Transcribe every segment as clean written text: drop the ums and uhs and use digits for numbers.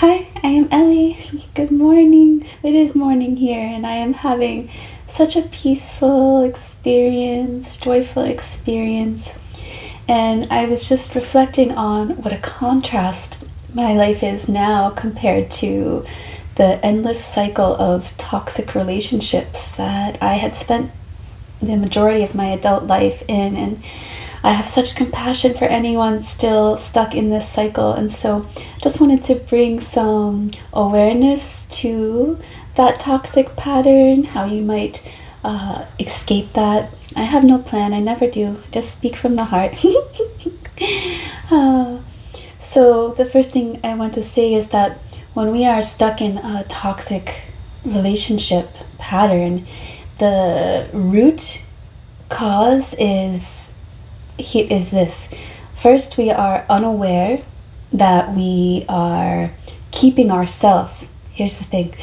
Hi, I am Ellie. Good morning. It is morning here, and I am having such a peaceful experience, joyful experience. And I was just reflecting on what a contrast my life is now compared to the endless cycle of toxic relationships that I had spent the majority of my adult life in. And I have such compassion for anyone still stuck in this cycle, and so just wanted to bring some awareness to that toxic pattern, how you might escape that. I have no plan, I never do, just speak from the heart. So the first thing I want to say is that when we are stuck in a toxic relationship pattern, the root cause is this. First, we are unaware that we are keeping ourselves, here's the thing,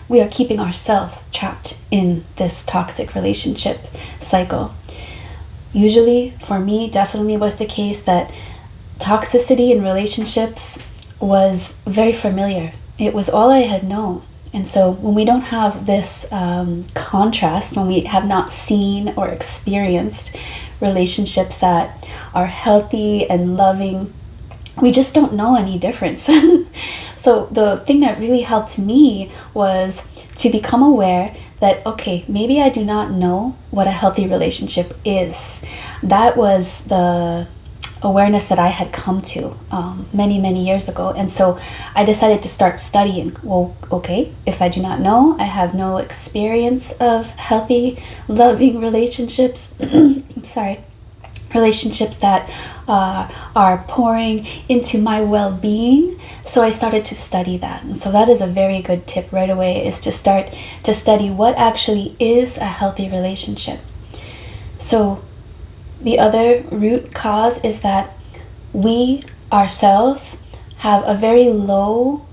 we are keeping ourselves trapped in this toxic relationship cycle. Usually, for me, definitely was the case that toxicity in relationships was very familiar. It was all I had known. And so when we don't have this contrast, when we have not seen or experienced relationships that are healthy and loving, we just don't know any difference. So the thing that really helped me was to become aware that, okay, maybe I do not know what a healthy relationship is. That was the awareness that I had come to many years ago. And so I decided to start studying. Well, okay, if I do not know, I have no experience of healthy, loving relationships, relationships that are pouring into my well-being. So I started to study that. And so that is a very good tip right away, is to start to study what actually is a healthy relationship. So the other root cause is that we ourselves have a very low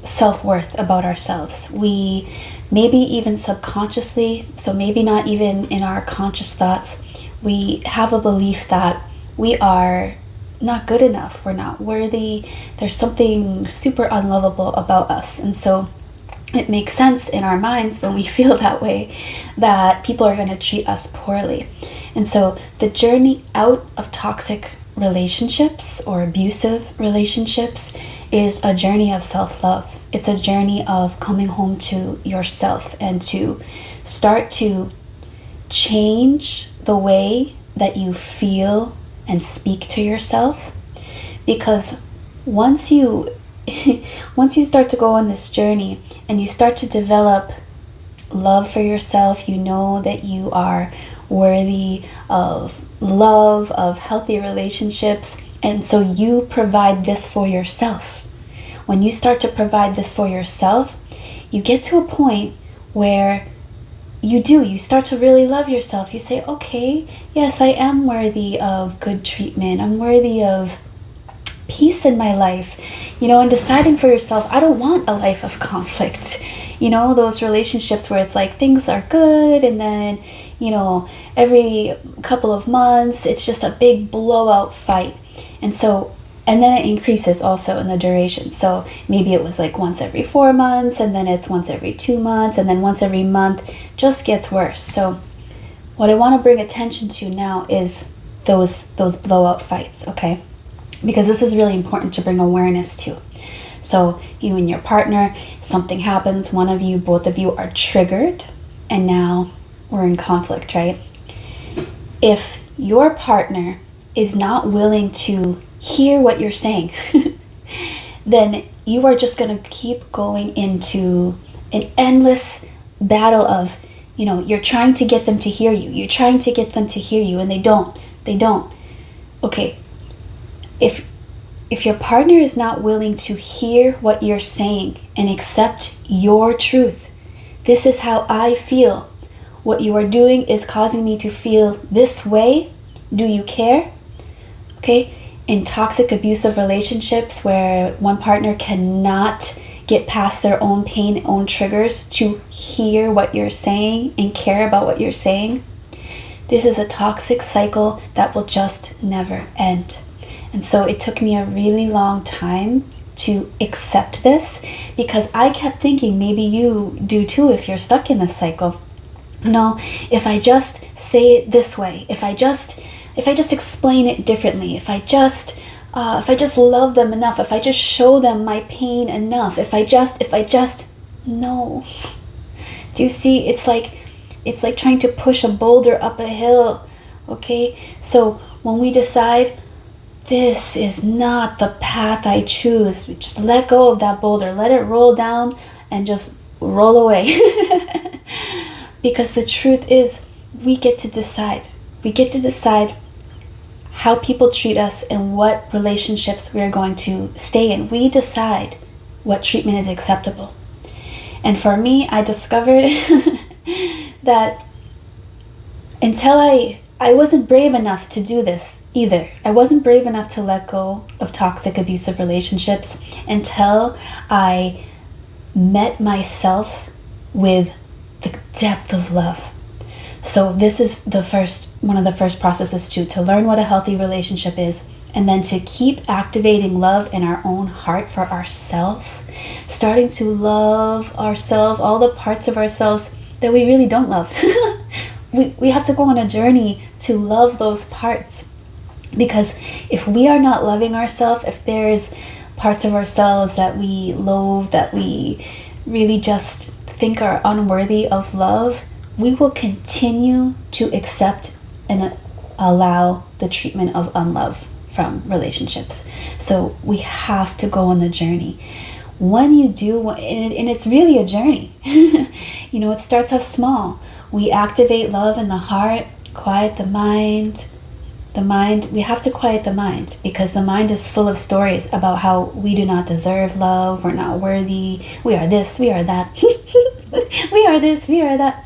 self-worth about ourselves. We maybe even subconsciously, so maybe not even in our conscious thoughts, we have a belief that we are not good enough, we're not worthy, there's something super unlovable about us. And so it makes sense in our minds when we feel that way that people are going to treat us poorly. And so the journey out of toxic relationships or abusive relationships is a journey of self-love. It's a journey of coming home to yourself and to start to change the way that you feel and speak to yourself. Because once you start to go on this journey and you start to develop love for yourself, you know that you are worthy of love, of healthy relationships, and so you provide this for yourself. When you start to provide this for yourself, you get to a point where you start to really love yourself. You say, okay, yes, I am worthy of good treatment. I'm worthy of peace in my life. And deciding for yourself, I don't want a life of conflict. Those relationships where it's like things are good and then, every couple of months, it's just a big blowout fight. And then it increases also in the duration. So maybe it was like once every 4 months, and then it's once every 2 months, and then once every month, just gets worse. So what I want to bring attention to now is those blowout fights, okay? Because this is really important to bring awareness to. So you and your partner, something happens, one of you, both of you are triggered, and now we're in conflict, right? If your partner is not willing to hear what you're saying, then you are just going to keep going into an endless battle of, you're trying to get them to hear you. You're trying to get them to hear you, and they don't. Okay, if your partner is not willing to hear what you're saying and accept your truth, this is how I feel. What you are doing is causing me to feel this way. Do you care? Okay? In toxic abusive relationships where one partner cannot get past their own pain, own triggers to hear what you're saying and care about what you're saying, this is a toxic cycle that will just never end. And so it took me a really long time to accept this, because I kept thinking, maybe you do too if you're stuck in this cycle. No, if I just say it this way, if I just explain it differently, if I just love them enough, if I just show them my pain enough, if I just, no. Do you see? It's like trying to push a boulder up a hill, okay? So when we decide, this is not the path I choose, we just let go of that boulder, let it roll down and just roll away. Because the truth is, we get to decide. We get to decide how people treat us and what relationships we're going to stay in. We decide what treatment is acceptable. And for me, I discovered that until I wasn't brave enough to do this either. I wasn't brave enough to let go of toxic, abusive relationships until I met myself with the depth of love. So this is one of the first processes to learn what a healthy relationship is, and then to keep activating love in our own heart for ourselves, starting to love ourselves, all the parts of ourselves that we really don't love. We have to go on a journey to love those parts, because if we are not loving ourselves, if there's parts of ourselves that we loathe, that we really just think are unworthy of love, we will continue to accept and allow the treatment of unlove from relationships. So we have to go on the journey. When you do, and it's really a journey, it starts off small. We activate love in the heart, quiet the mind. We have to quiet the mind, because the mind is full of stories about how we do not deserve love, we're not worthy, we are this, we are that, we are this, we are that.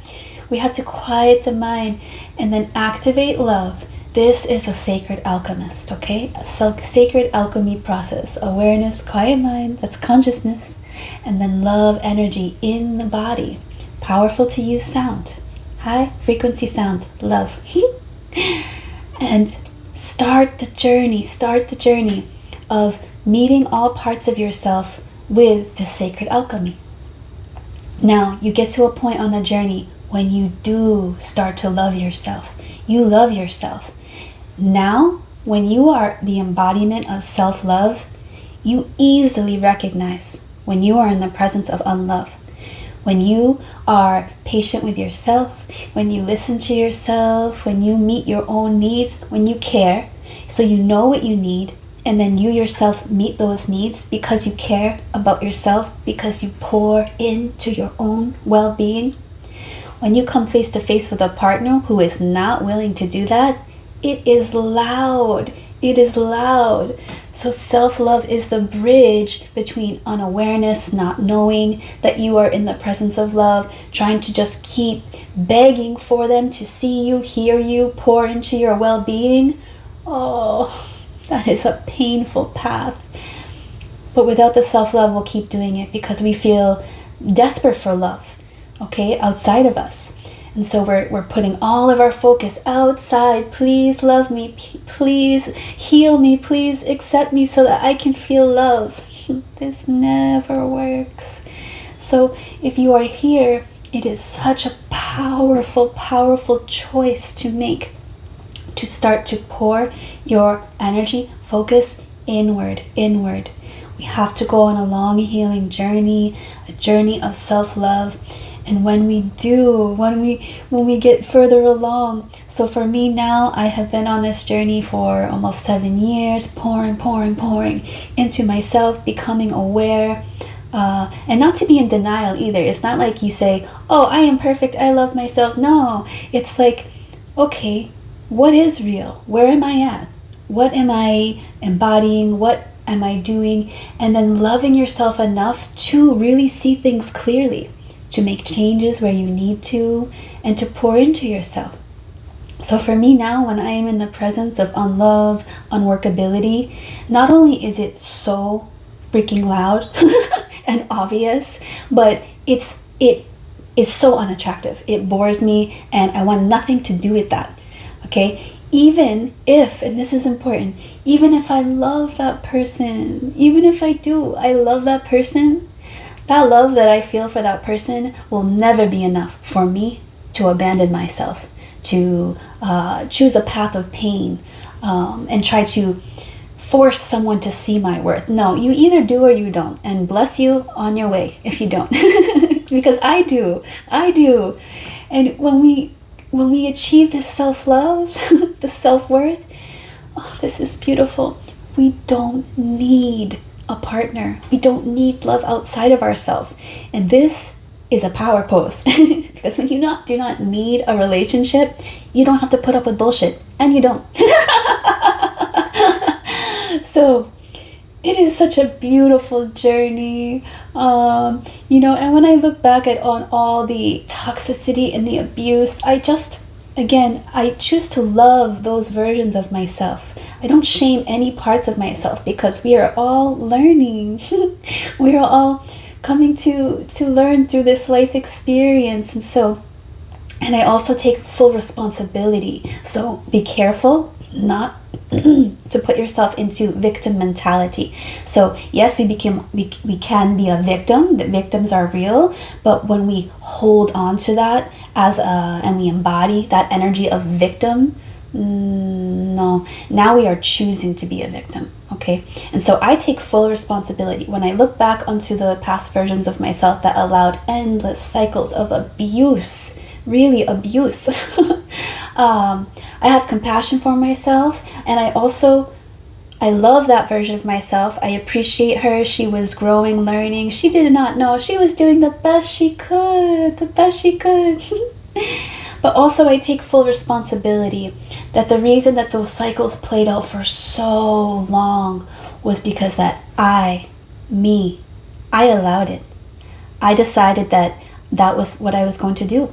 We have to quiet the mind and then activate love. This is the sacred alchemist, okay? So sacred alchemy process. Awareness, quiet mind, that's consciousness. And then love energy in the body. Powerful to use sound. High frequency sound, love. And start the journey of meeting all parts of yourself with the sacred alchemy. Now, you get to a point on the journey when you do start to love yourself. You love yourself. Now, when you are the embodiment of self-love, you easily recognize when you are in the presence of unlove. When you are patient with yourself, when you listen to yourself, when you meet your own needs, when you care, so you know what you need, and then you yourself meet those needs because you care about yourself, because you pour into your own well-being. When you come face to face with a partner who is not willing to do that, it is loud. It is loud. So self-love is the bridge between unawareness, not knowing that you are in the presence of love, trying to just keep begging for them to see you, hear you, pour into your well-being. Oh, that is a painful path. But without the self-love, we'll keep doing it because we feel desperate for love, okay, outside of us. And so we're putting all of our focus outside. Please love me. Please heal me. Please accept me so that I can feel love. This never works. So if you are here, it is such a powerful, powerful choice to make, to start to pour your energy, focus inward. We have to go on a long healing journey, a journey of self-love. And when we do, when we get further along, so for me now, I have been on this journey for almost 7 years, pouring into myself, becoming aware, and not to be in denial either. It's not like you say, oh, I am perfect, I love myself. No, it's like, okay, what is real? Where am I at? What am I embodying? What am I doing? And then loving yourself enough to really see things clearly, to make changes where you need to, and to pour into yourself. So for me now, when I am in the presence of unlove, unworkability, not only is it so freaking loud and obvious, but it is so unattractive. It bores me and I want nothing to do with that. Okay? even if, and this is important, even if I love that person, even if I love that person, that love that I feel for that person will never be enough for me to abandon myself, to choose a path of pain, and try to force someone to see my worth. No, you either do or you don't, and bless you on your way if you don't. Because I do. And when we achieve this self-love, the self-worth, oh, this is beautiful. We don't need a partner. We don't need love outside of ourselves. And this is a power pose. Because when you do not need a relationship, you don't have to put up with bullshit. And you don't. So it is such a beautiful journey, and when I look back on all the toxicity and the abuse, I choose to love those versions of myself. I don't shame any parts of myself, because we are all learning. We are all coming to learn through this life experience. And I also take full responsibility. So be careful not to put yourself into victim mentality. So yes, we can be a victim. The victims are real, but when we hold on to that and we embody that energy of victim, no, now we are choosing to be a victim. Okay, and so I take full responsibility. When I look back onto the past versions of myself that allowed endless cycles of abuse, really abuse, I have compassion for myself, and I love that version of myself. I appreciate her. She was growing, learning. She did not know. She was doing the best she could. But also I take full responsibility that the reason that those cycles played out for so long was because that I allowed it. I decided that was what I was going to do.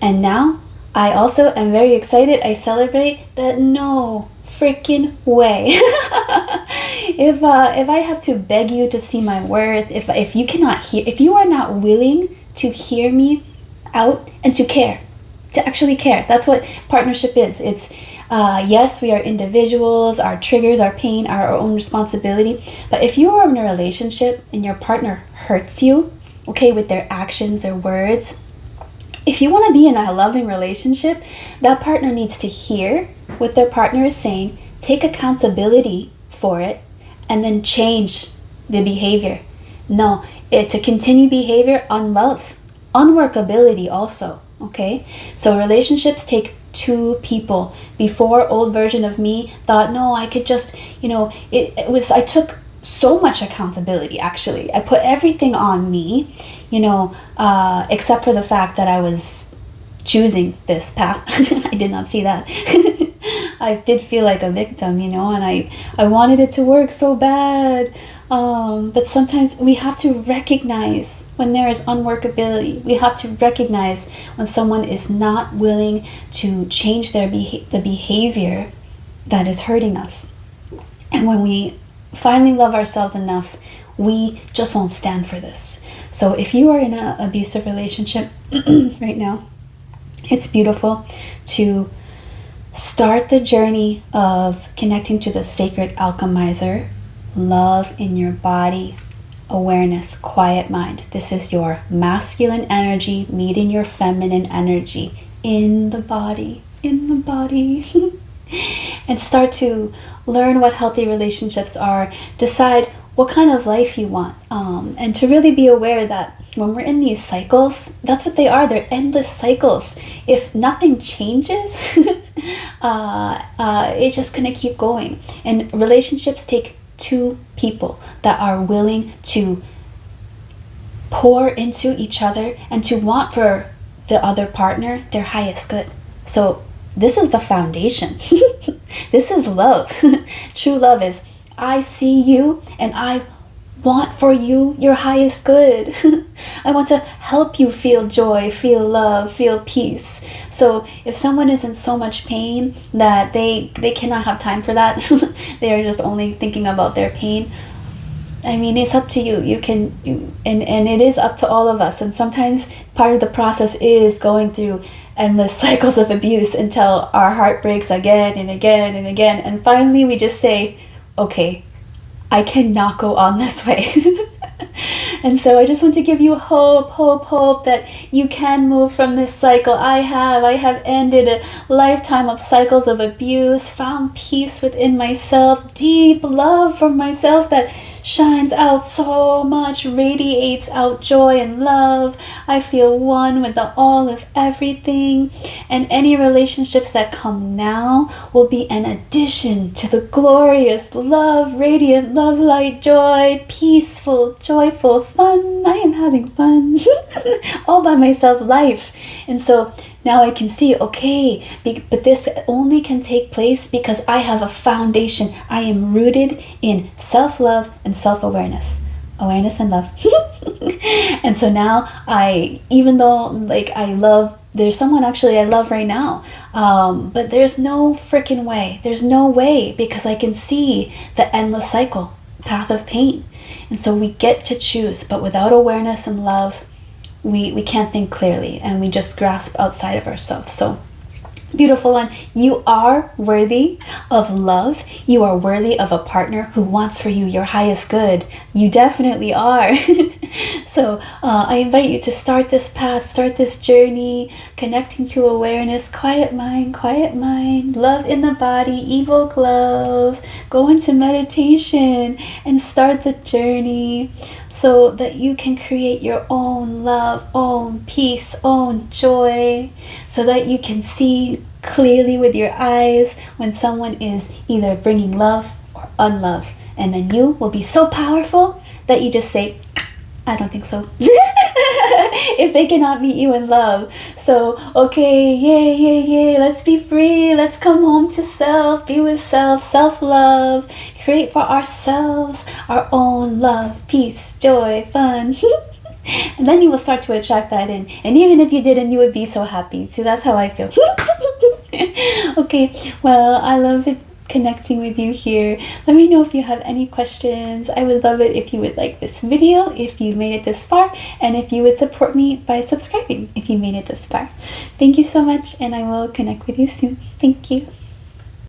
And now I also am very excited. I celebrate that no freaking way. If I have to beg you to see my worth, if you are not willing to hear me out and to actually care. That's what partnership is. It's yes, we are individuals, our triggers, our pain are our own responsibility. But if you are in a relationship and your partner hurts you, okay, with their actions, their words, if you want to be in a loving relationship, that partner needs to hear what their partner is saying, take accountability for it, and then change the behavior. No, it's a continued behavior, unlove, unworkability also, okay? So relationships take two people. Before, old version of me thought, no, I could just, I took so much accountability, actually. I put everything on me, except for the fact that I was choosing this path. I did not see that. I did feel like a victim, and I wanted it to work so bad. But sometimes we have to recognize when there is unworkability. We have to recognize when someone is not willing to change the behavior that is hurting us. And when we finally love ourselves enough, we just won't stand for this. So if you are in an abusive relationship right now, it's beautiful to start the journey of connecting to the sacred alchemizer, love in your body, awareness, quiet mind. This is your masculine energy meeting your feminine energy in the body. And start to learn what healthy relationships are. Decide what kind of life you want. And to really be aware that when we're in these cycles, that's what they are. They're endless cycles. If nothing changes, it's just going to keep going. And relationships take two people that are willing to pour into each other and to want for the other partner their highest good. So this is the foundation. This is love. True love is, I see you and I want for you your highest good. I want to help you feel joy, feel love, feel peace. So if someone is in so much pain that they cannot have time for that, they are just only thinking about their pain, I mean, it's up to you. And it is up to all of us. And sometimes part of the process is going through endless cycles of abuse until our heart breaks again and again and again. And finally we just say, okay, I cannot go on this way. And so I just want to give you hope that you can move from this cycle. I have ended a lifetime of cycles of abuse, found peace within myself, deep love for myself that shines out so much, radiates out joy and love. I feel one with the all of everything, and any relationships that come now will be an addition to the glorious love, radiant love, light, joy, peaceful, joyful, fun. I am having fun all by myself life. And so now I can see, okay, but this only can take place because I have a foundation. I am rooted in self-love and self-awareness. Awareness and love. And so now even though like I love, there's someone actually I love right now, but there's no freaking way. There's no way, because I can see the endless cycle, path of pain. And so we get to choose, but without awareness and love, we can't think clearly, and we just grasp outside of ourselves. So beautiful one, you are worthy of love. You are worthy of a partner who wants for you your highest good. You definitely are. So I invite you to start this path, start this journey, connecting to awareness, quiet mind, love in the body, evoke love, go into meditation and start the journey so that you can create your own love, own peace, own joy, so that you can see clearly with your eyes when someone is either bringing love or unlove. And then you will be so powerful that you just say, I don't think so. If they cannot meet you in love. So, okay, yay, let's be free. Let's come home to self, be with self, self-love, create for ourselves our own love, peace, joy, fun. And then you will start to attract that in. And even if you didn't, you would be so happy. See, that's how I feel. Okay, well, I love it connecting with you here. Let me know if you have any questions. I would love it if you would like this video, if you made it this far, and if you would support me by subscribing if you made it this far. Thank you so much, and I will connect with you soon. Thank you.